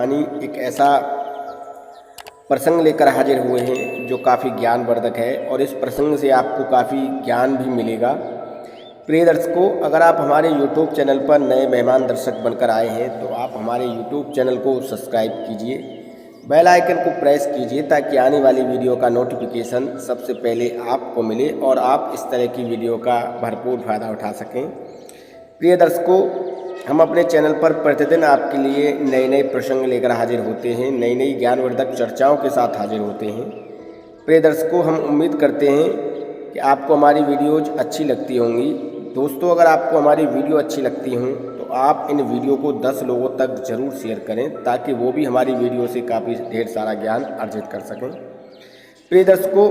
कहानी एक ऐसा प्रसंग लेकर हाजिर हुए हैं जो काफ़ी ज्ञानवर्धक है और इस प्रसंग से आपको काफ़ी ज्ञान भी मिलेगा। प्रिय दर्शकों, अगर आप हमारे YouTube चैनल पर नए मेहमान दर्शक बनकर आए हैं तो आप हमारे YouTube चैनल को सब्सक्राइब कीजिए, बेल आइकन को प्रेस कीजिए ताकि आने वाली वीडियो का नोटिफिकेशन सबसे पहले आपको मिले और आप इस तरह की वीडियो का भरपूर फ़ायदा उठा सकें। प्रिय दर्शकों, हम अपने चैनल पर प्रतिदिन आपके लिए नए नए प्रसंग लेकर हाजिर होते हैं, नई नई ज्ञानवर्धक चर्चाओं के साथ हाजिर होते हैं। प्रिय दर्शकों, हम उम्मीद करते हैं कि आपको हमारी वीडियोज़ अच्छी लगती होंगी। दोस्तों, अगर आपको हमारी वीडियो अच्छी लगती हों तो आप इन वीडियो को 10 लोगों तक ज़रूर शेयर करें ताकि वो भी हमारी वीडियो से काफ़ी ढेर सारा ज्ञान अर्जित कर सकें। प्रिय दर्शकों,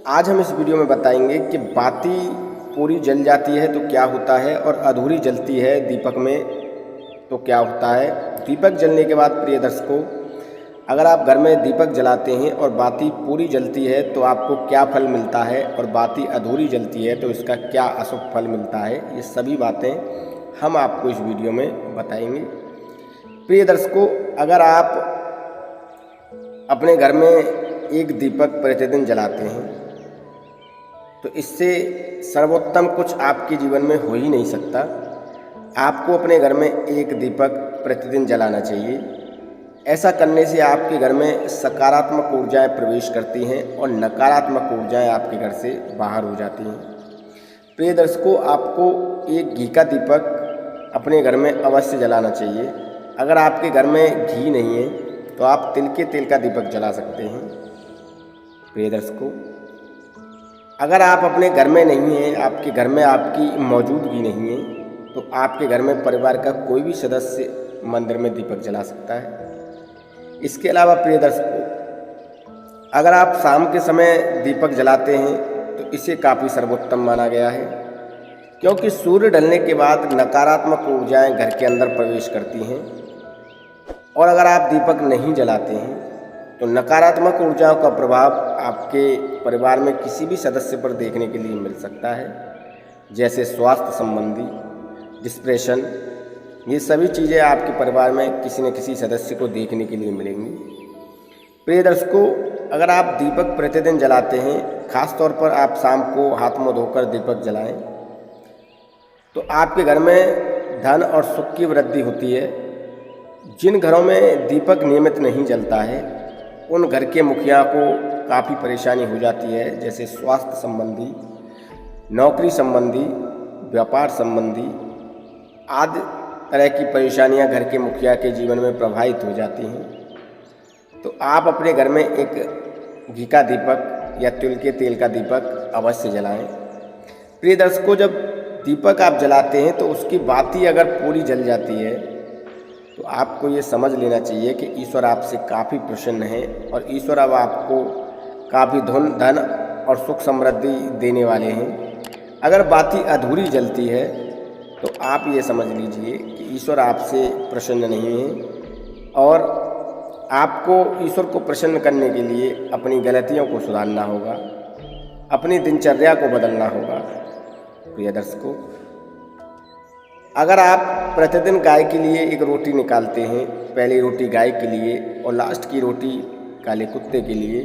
आज हम इस वीडियो में बताएंगे कि बाती पूरी जल जाती है तो क्या होता है और अधूरी जलती है दीपक में तो क्या होता है। दीपक जलने के बाद प्रिय दर्शकों, अगर आप घर में दीपक जलाते हैं और बाती पूरी जलती है तो आपको क्या फल मिलता है और बाती अधूरी जलती है तो इसका क्या अशुभ फल मिलता है, ये सभी बातें हम आपको इस वीडियो में बताएंगे। प्रिय दर्शकों, अगर आप अपने घर में एक दीपक प्रतिदिन जलाते हैं तो इससे सर्वोत्तम कुछ आपके जीवन में हो ही नहीं सकता। आपको अपने घर में एक दीपक प्रतिदिन जलाना चाहिए। ऐसा करने से आपके घर में सकारात्मक ऊर्जाएं प्रवेश करती हैं और नकारात्मक ऊर्जाएं आपके घर से बाहर हो जाती हैं। प्रिय दर्शकों, आपको एक घी का दीपक अपने घर में अवश्य जलाना चाहिए। अगर आपके घर में घी नहीं है तो आप तिल के तेल का दीपक जला सकते हैं। प्रिय दर्शकों, अगर आप अपने घर में नहीं हैं, आपके घर में आपकी मौजूदगी नहीं है तो आपके घर में परिवार का कोई भी सदस्य मंदिर में दीपक जला सकता है। इसके अलावा प्रिय दर्शकों, अगर आप शाम के समय दीपक जलाते हैं तो इसे काफ़ी सर्वोत्तम माना गया है, क्योंकि सूर्य ढलने के बाद नकारात्मक ऊर्जाएं घर के अंदर प्रवेश करती हैं और अगर आप दीपक नहीं जलाते हैं तो नकारात्मक ऊर्जाओं का प्रभाव आपके परिवार में किसी भी सदस्य पर देखने के लिए मिल सकता है, जैसे स्वास्थ्य संबंधी डिप्रेशन। ये सभी चीज़ें आपके परिवार में किसी न किसी सदस्य को देखने के लिए मिलेंगी। प्रिय दर्शकों, अगर आप दीपक प्रतिदिन जलाते हैं, खास तौर पर आप शाम को हाथ मुँह धोकर दीपक जलाएं, तो आपके घर में धन और सुख की वृद्धि होती है। जिन घरों में दीपक नियमित नहीं जलता है उन घर के मुखिया को काफ़ी परेशानी हो जाती है, जैसे स्वास्थ्य संबंधी, नौकरी संबंधी, व्यापार संबंधी आदि तरह की परेशानियां घर के मुखिया के जीवन में प्रभावित हो जाती हैं। तो आप अपने घर में एक घी का दीपक या तिल के तेल का दीपक अवश्य जलाएं। प्रिय दर्शकों, जब दीपक आप जलाते हैं तो उसकी बाती अगर पूरी जल जाती है तो आपको ये समझ लेना चाहिए कि ईश्वर आपसे काफ़ी प्रसन्न है और ईश्वर अब आपको काफ़ी धन और सुख समृद्धि देने वाले हैं। अगर बाती अधूरी जलती है तो आप ये समझ लीजिए कि ईश्वर आपसे प्रसन्न नहीं है और आपको ईश्वर को प्रसन्न करने के लिए अपनी गलतियों को सुधारना होगा, अपनी दिनचर्या को बदलना होगा। प्रिय दर्शकों, अगर आप प्रतिदिन गाय के लिए एक रोटी निकालते हैं, पहली रोटी गाय के लिए और लास्ट की रोटी काले कुत्ते के लिए,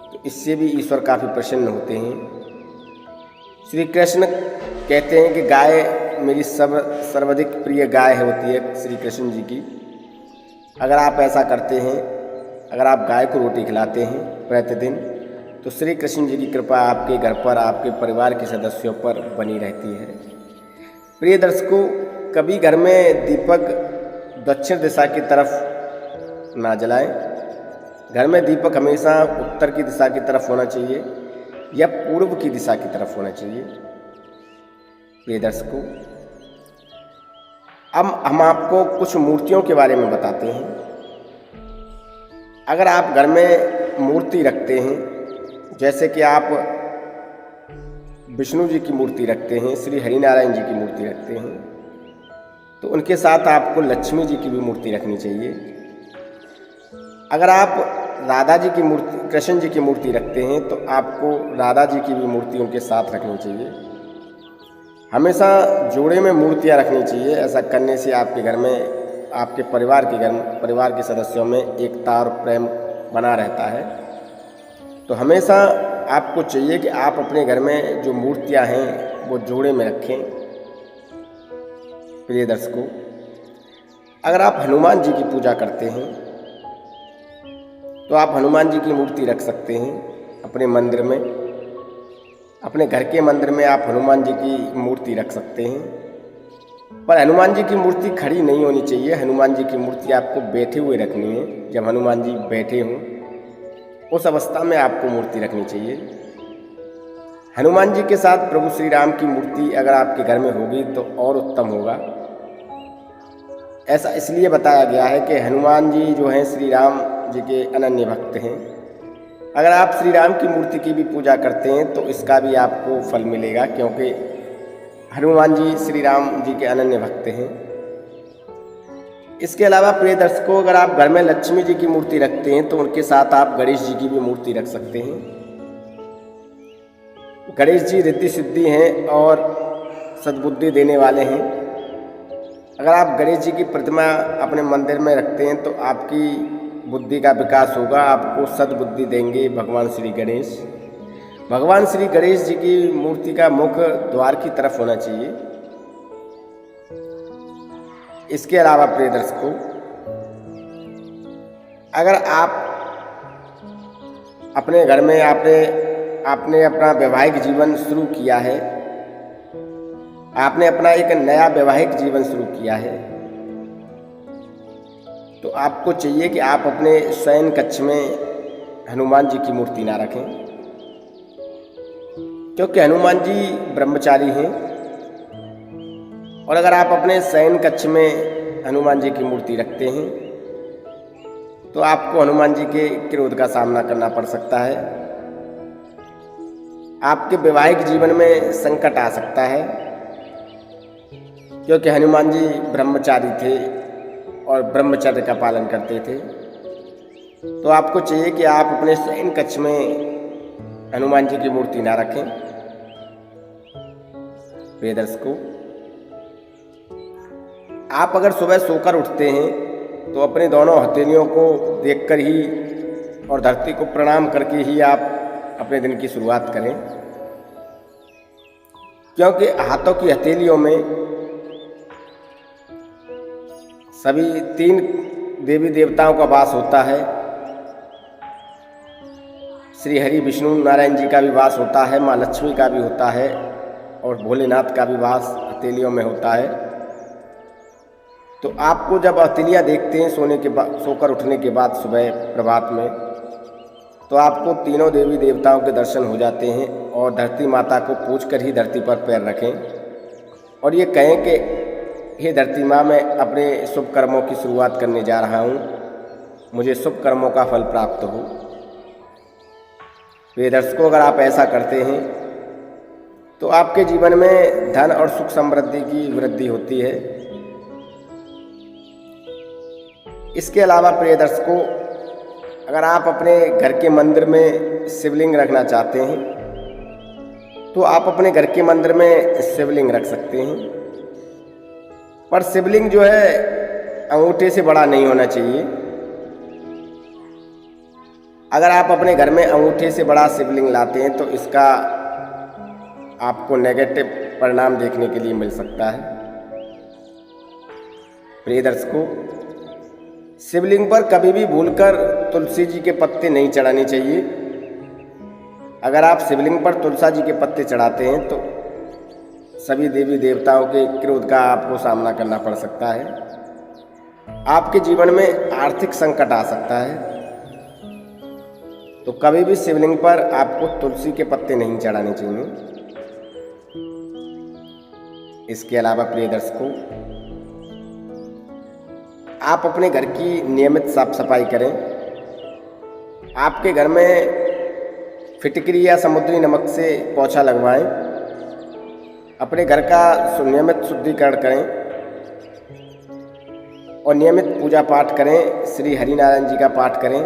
तो इससे भी ईश्वर काफ़ी प्रसन्न होते हैं। श्री कृष्ण कहते हैं कि गाय मेरी सर्वाधिक प्रिय गाय होती है श्री कृष्ण जी की। अगर आप ऐसा करते हैं, अगर आप गाय को रोटी खिलाते हैं प्रतिदिन, तो श्री कृष्ण जी की कृपा आपके घर पर, आपके परिवार के सदस्यों पर बनी रहती है। प्रिय दर्शकों, कभी घर में दीपक दक्षिण दिशा की तरफ ना जलाएं। घर में दीपक हमेशा उत्तर की दिशा की तरफ होना चाहिए या पूर्व की दिशा की तरफ होना चाहिए। प्रिय दर्शकों, अब हम आपको कुछ मूर्तियों के बारे में बताते हैं। अगर आप घर में मूर्ति रखते हैं, जैसे कि आप विष्णु जी की मूर्ति रखते हैं, श्री हरिनारायण जी की मूर्ति रखते हैं, तो उनके साथ आपको लक्ष्मी जी की भी मूर्ति रखनी चाहिए। अगर आप राधा जी की मूर्ति, कृष्ण जी की मूर्ति रखते हैं तो आपको राधा जी की भी मूर्ति उनके साथ रखनी चाहिए। हमेशा जोड़े में मूर्तियाँ रखनी चाहिए। ऐसा करने से आपके घर में आपके परिवार के सदस्यों में एकता और प्रेम बना रहता है। तो हमेशा आपको चाहिए कि आप अपने घर में जो मूर्तियां हैं वो जोड़े में रखें। प्रिय दर्शकों, अगर आप हनुमान जी की पूजा करते हैं तो आप हनुमान जी की मूर्ति रख सकते हैं अपने मंदिर में। अपने घर के मंदिर में आप हनुमान जी की मूर्ति रख सकते हैं, पर हनुमान जी की मूर्ति खड़ी नहीं होनी चाहिए। हनुमान जी की मूर्ति आपको बैठे हुए रखनी है। जब हनुमान जी बैठे हों उस अवस्था में आपको मूर्ति रखनी चाहिए। हनुमान जी के साथ प्रभु श्री राम की मूर्ति अगर आपके घर में होगी तो और उत्तम होगा। ऐसा इसलिए बताया गया है कि हनुमान जी जो हैं श्री राम जी के अनन्य भक्त हैं। अगर आप श्री राम की मूर्ति की भी पूजा करते हैं तो इसका भी आपको फल मिलेगा, क्योंकि हनुमान जी श्री राम जी के अनन्य भक्त हैं। इसके अलावा प्रिय दर्शकों, अगर आप घर में लक्ष्मी जी की मूर्ति रखते हैं तो उनके साथ आप गणेश जी की भी मूर्ति रख सकते हैं। गणेश जी रिद्धि सिद्धि हैं और सद्बुद्धि देने वाले हैं। अगर आप गणेश जी की प्रतिमा अपने मंदिर में रखते हैं तो आपकी बुद्धि का विकास होगा, आपको सद्बुद्धि देंगे भगवान श्री गणेश। भगवान श्री गणेश जी की मूर्ति का मुख द्वार की तरफ होना चाहिए। इसके अलावा प्रिय दर्शकों, अगर आप अपने घर में आपने अपना वैवाहिक जीवन शुरू किया है, आपने अपना एक नया वैवाहिक जीवन शुरू किया है, तो आपको चाहिए कि आप अपने शयन कक्ष में हनुमान जी की मूर्ति ना रखें, क्योंकि हनुमान जी ब्रह्मचारी हैं। और अगर आप अपने शयन कक्ष में हनुमान जी की मूर्ति रखते हैं तो आपको हनुमान जी के क्रोध का सामना करना पड़ सकता है। आपके वैवाहिक जीवन में संकट आ सकता है, क्योंकि हनुमान जी ब्रह्मचारी थे और ब्रह्मचर्य का पालन करते थे। तो आपको चाहिए कि आप अपने शयन कक्ष में हनुमान जी की मूर्ति ना रखें। प्रिय दर्शकों, आप अगर सुबह सोकर उठते हैं तो अपने दोनों हथेलियों को देखकर ही और धरती को प्रणाम करके ही आप अपने दिन की शुरुआत करें, क्योंकि हाथों की हथेलियों में सभी 3 देवी देवताओं का वास होता है। श्री हरि विष्णु नारायण जी का भी वास होता है, माँ लक्ष्मी का भी होता है और भोलेनाथ का भी वास हथेलियों में होता है। तो आपको जब हथेलियाँ देखते हैं सोकर उठने के बाद सुबह प्रभात में, तो आपको तीनों देवी देवताओं के दर्शन हो जाते हैं और धरती माता को पूजकर ही धरती पर पैर रखें और ये कहें कि हे धरती माँ, मैं अपने शुभ कर्मों की शुरुआत करने जा रहा हूँ, मुझे शुभ कर्मों का फल प्राप्त हो। प्रिय दर्शकों, अगर आप ऐसा करते हैं तो आपके जीवन में धन और सुख समृद्धि की वृद्धि होती है। इसके अलावा प्रिय दर्शकों, अगर आप अपने घर के मंदिर में शिवलिंग रखना चाहते हैं तो आप अपने घर के मंदिर में शिवलिंग रख सकते हैं, पर शिवलिंग जो है अंगूठे से बड़ा नहीं होना चाहिए। अगर आप अपने घर में अंगूठे से बड़ा शिवलिंग लाते हैं तो इसका आपको नेगेटिव परिणाम देखने के लिए मिल सकता है। प्रिय दर्शकों, शिवलिंग पर कभी भी भूलकर तुलसी जी के पत्ते नहीं चढ़ाने चाहिए। अगर आप शिवलिंग पर तुलसी जी के पत्ते चढ़ाते हैं तो सभी देवी देवताओं के क्रोध का आपको सामना करना पड़ सकता है। आपके जीवन में आर्थिक संकट आ सकता है। तो कभी भी शिवलिंग पर आपको तुलसी के पत्ते नहीं चढ़ाने चाहिए। इसके अलावा प्रिय दर्शकों, आप अपने घर की नियमित साफ सफाई करें। आपके घर में फिटकरी या समुद्री नमक से पोछा लगवाएं। अपने घर का नियमित शुद्धिकरण करें और नियमित पूजा पाठ करें। श्री हरिनारायण जी का पाठ करें,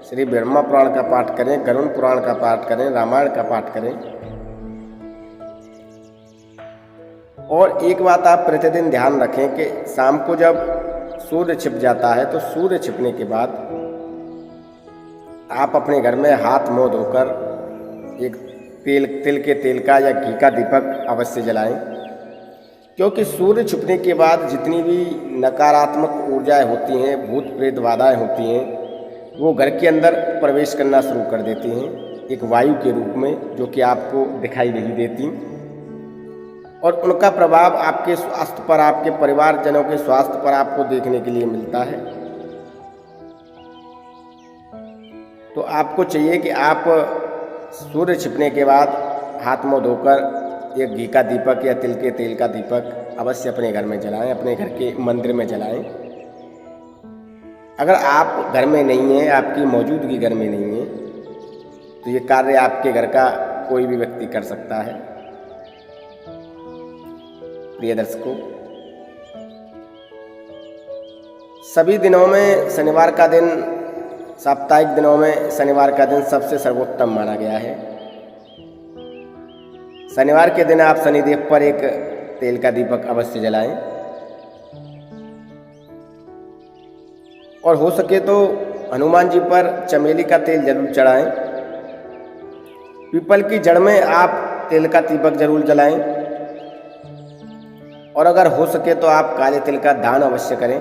श्री ब्रह्मा पुराण का पाठ करें, गरुड़ पुराण का पाठ करें, रामायण का पाठ करें। और एक बात आप प्रतिदिन ध्यान रखें कि शाम को जब सूर्य छिप जाता है तो सूर्य छिपने के बाद आप अपने घर में हाथ मुंह धोकर एक तिल के तेल का या घी का दीपक अवश्य जलाएं, क्योंकि सूर्य छिपने के बाद जितनी भी नकारात्मक ऊर्जाएं होती हैं, भूत प्रेत बाधाएं होती हैं, वो घर के अंदर प्रवेश करना शुरू कर देती हैं एक वायु के रूप में, जो कि आपको दिखाई नहीं देती, और उनका प्रभाव आपके स्वास्थ्य पर, आपके परिवारजनों के स्वास्थ्य पर आपको देखने के लिए मिलता है। तो आपको चाहिए कि आप सूर्य छिपने के बाद हाथ मुंह धोकर एक घी का दीपक या तिल के तेल का दीपक अवश्य अपने घर में जलाएं, अपने घर के मंदिर में जलाएं। अगर आप घर में नहीं हैं, आपकी मौजूदगी घर में नहीं है, तो ये कार्य आपके घर का कोई भी व्यक्ति कर सकता है। प्रिय दर्शकों, सभी दिनों में शनिवार का दिन, साप्ताहिक दिनों में शनिवार का दिन सबसे सर्वोत्तम माना गया है। शनिवार के दिन आप शनिदेव पर एक तेल का दीपक अवश्य जलाएं, और हो सके तो हनुमान जी पर चमेली का तेल जरूर चढ़ाएं। पीपल की जड़ में आप तेल का दीपक जरूर जलाएं, और अगर हो सके तो आप काले तिल का दान अवश्य करें।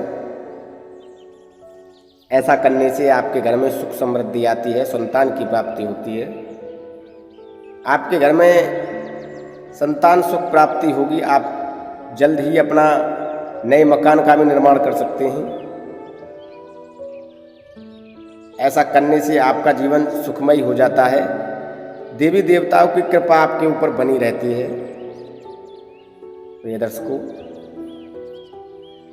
ऐसा करने से आपके घर में सुख समृद्धि आती है, संतान की प्राप्ति होती है। आपके घर में संतान सुख प्राप्ति होगी। आप जल्द ही अपना नए मकान का भी निर्माण कर सकते हैं। ऐसा करने से आपका जीवन सुखमय हो जाता है। देवी देवताओं की कृपा आपके ऊपर बनी रहती है। प्रिय दर्शकों,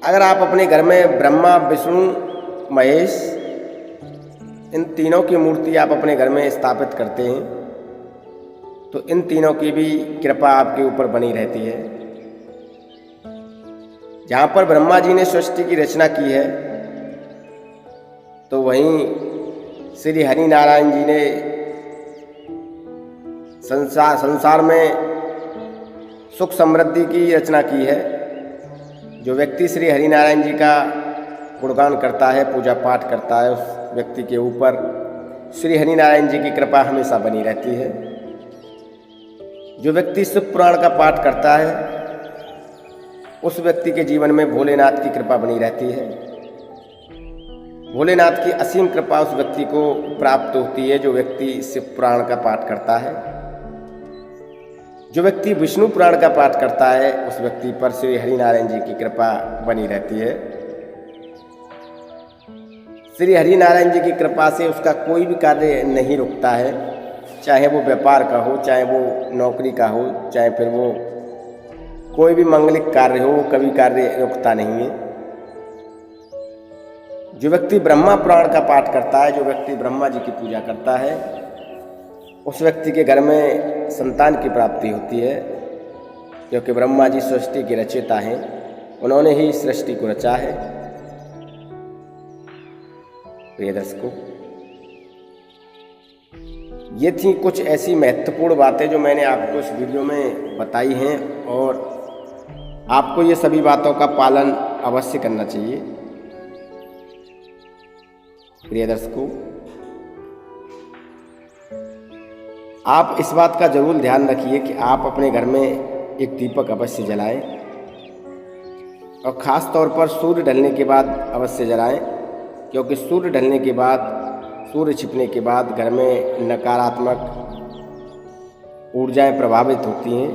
अगर आप अपने घर में ब्रह्मा, विष्णु, महेश, इन तीनों की मूर्ति आप अपने घर में स्थापित करते हैं, तो इन तीनों की भी कृपा आपके ऊपर बनी रहती है। जहाँ पर ब्रह्मा जी ने सृष्टि की रचना की है, तो वहीं श्री हरि नारायण जी ने संसार में सुख समृद्धि की रचना की है। जो व्यक्ति श्री हरि नारायण जी का गुणगान करता है, पूजा पाठ करता है, उस व्यक्ति के ऊपर श्री हरि नारायण जी की कृपा हमेशा बनी रहती है। जो व्यक्ति शिव पुराण का पाठ करता है, उस व्यक्ति के जीवन में भोलेनाथ की कृपा बनी रहती है। भोलेनाथ की असीम कृपा उस व्यक्ति को प्राप्त होती है जो व्यक्ति शिव पुराण का पाठ करता है। जो व्यक्ति विष्णु पुराण का पाठ करता है, उस व्यक्ति पर श्री हरि नारायण जी की कृपा बनी रहती है। श्री हरि नारायण जी की कृपा से उसका कोई भी कार्य नहीं रुकता है, चाहे वो व्यापार का हो, चाहे वो नौकरी का हो, चाहे फिर वो कोई भी मांगलिक कार्य हो, कभी कार्य रुकता नहीं है। जो व्यक्ति ब्रह्मा पुराण का पाठ करता है, जो व्यक्ति ब्रह्मा जी की पूजा करता है, उस व्यक्ति के घर में संतान की प्राप्ति होती है, क्योंकि ब्रह्मा जी सृष्टि के रचयिता हैं। उन्होंने ही सृष्टि को रचा है। प्रिय दर्शकों, ये थी कुछ ऐसी महत्वपूर्ण बातें जो मैंने आपको इस वीडियो में बताई हैं, और आपको ये सभी बातों का पालन अवश्य करना चाहिए। प्रिय दर्शकों, आप इस बात का जरूर ध्यान रखिए कि आप अपने घर में एक दीपक अवश्य जलाएं, और ख़ास तौर पर सूर्य ढलने के बाद अवश्य जलाएं, क्योंकि सूर्य ढलने के बाद, सूर्य छिपने के बाद घर में नकारात्मक ऊर्जाएं प्रभावित होती हैं।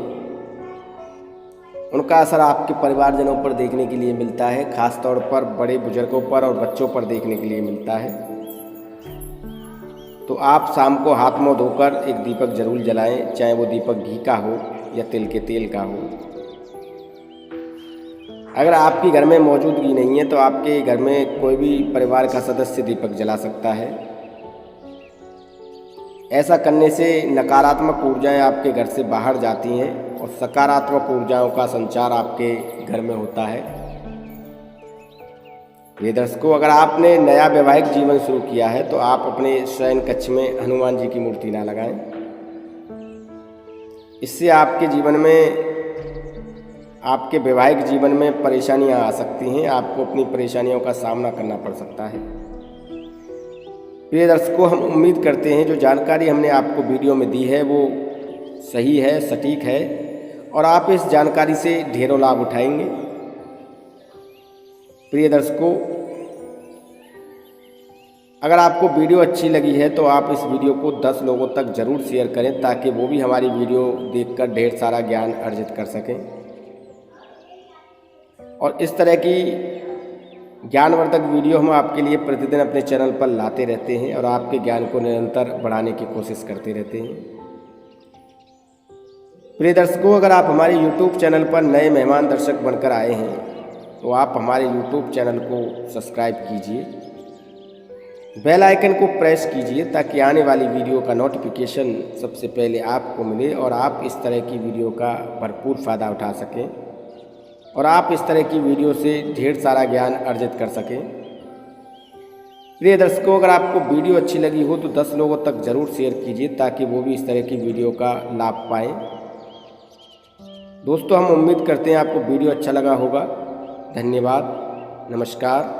उनका असर आपके परिवारजनों पर देखने के लिए मिलता है, खास तौर पर बड़े बुजुर्गों पर और बच्चों पर देखने के लिए मिलता है। तो आप शाम को हाथ मुंह धोकर एक दीपक जरूर जलाएं, चाहे वो दीपक घी का हो या तिल के तेल का हो। अगर आपकी घर में मौजूदगी नहीं है, तो आपके घर में कोई भी परिवार का सदस्य दीपक जला सकता है। ऐसा करने से नकारात्मक ऊर्जाएं आपके घर से बाहर जाती हैं, और सकारात्मक ऊर्जाओं का संचार आपके घर में होता है। ये दर्शकों, अगर आपने नया वैवाहिक जीवन शुरू किया है, तो आप अपने शयन कक्ष में हनुमान जी की मूर्ति ना लगाएं। इससे आपके जीवन में आपके वैवाहिक जीवन में परेशानियां आ सकती हैं, आपको अपनी परेशानियों का सामना करना पड़ सकता है। प्रिय दर्शकों, हम उम्मीद करते हैं जो जानकारी हमने आपको वीडियो में दी है वो सही है, सटीक है और आप इस जानकारी से ढेरों लाभ उठाएंगे। प्रिय दर्शकों, अगर आपको वीडियो अच्छी लगी है तो आप इस वीडियो को 10 लोगों तक ज़रूर शेयर करें ताकि वो भी हमारी वीडियो देखकर ढेर सारा ज्ञान अर्जित कर सकें। और इस तरह की ज्ञानवर्धक वीडियो हम आपके लिए प्रतिदिन अपने चैनल पर लाते रहते हैं और आपके ज्ञान को निरंतर बढ़ाने की कोशिश करते रहते हैं। प्रिय दर्शकों, अगर आप हमारे YouTube चैनल पर नए मेहमान दर्शक बनकर आए हैं तो आप हमारे YouTube चैनल को सब्सक्राइब कीजिए, बेल आइकन को प्रेस कीजिए ताकि आने वाली वीडियो का नोटिफिकेशन सबसे पहले आपको मिले और आप इस तरह की वीडियो का भरपूर फ़ायदा उठा सकें और आप इस तरह की वीडियो से ढेर सारा ज्ञान अर्जित कर सकें। प्रिय दर्शकों, अगर आपको वीडियो अच्छी लगी हो तो 10 लोगों तक ज़रूर शेयर कीजिए ताकि वो भी इस तरह की वीडियो का लाभ पाएँ। दोस्तों, हम उम्मीद करते हैं आपको वीडियो अच्छा लगा होगा। धन्यवाद, नमस्कार।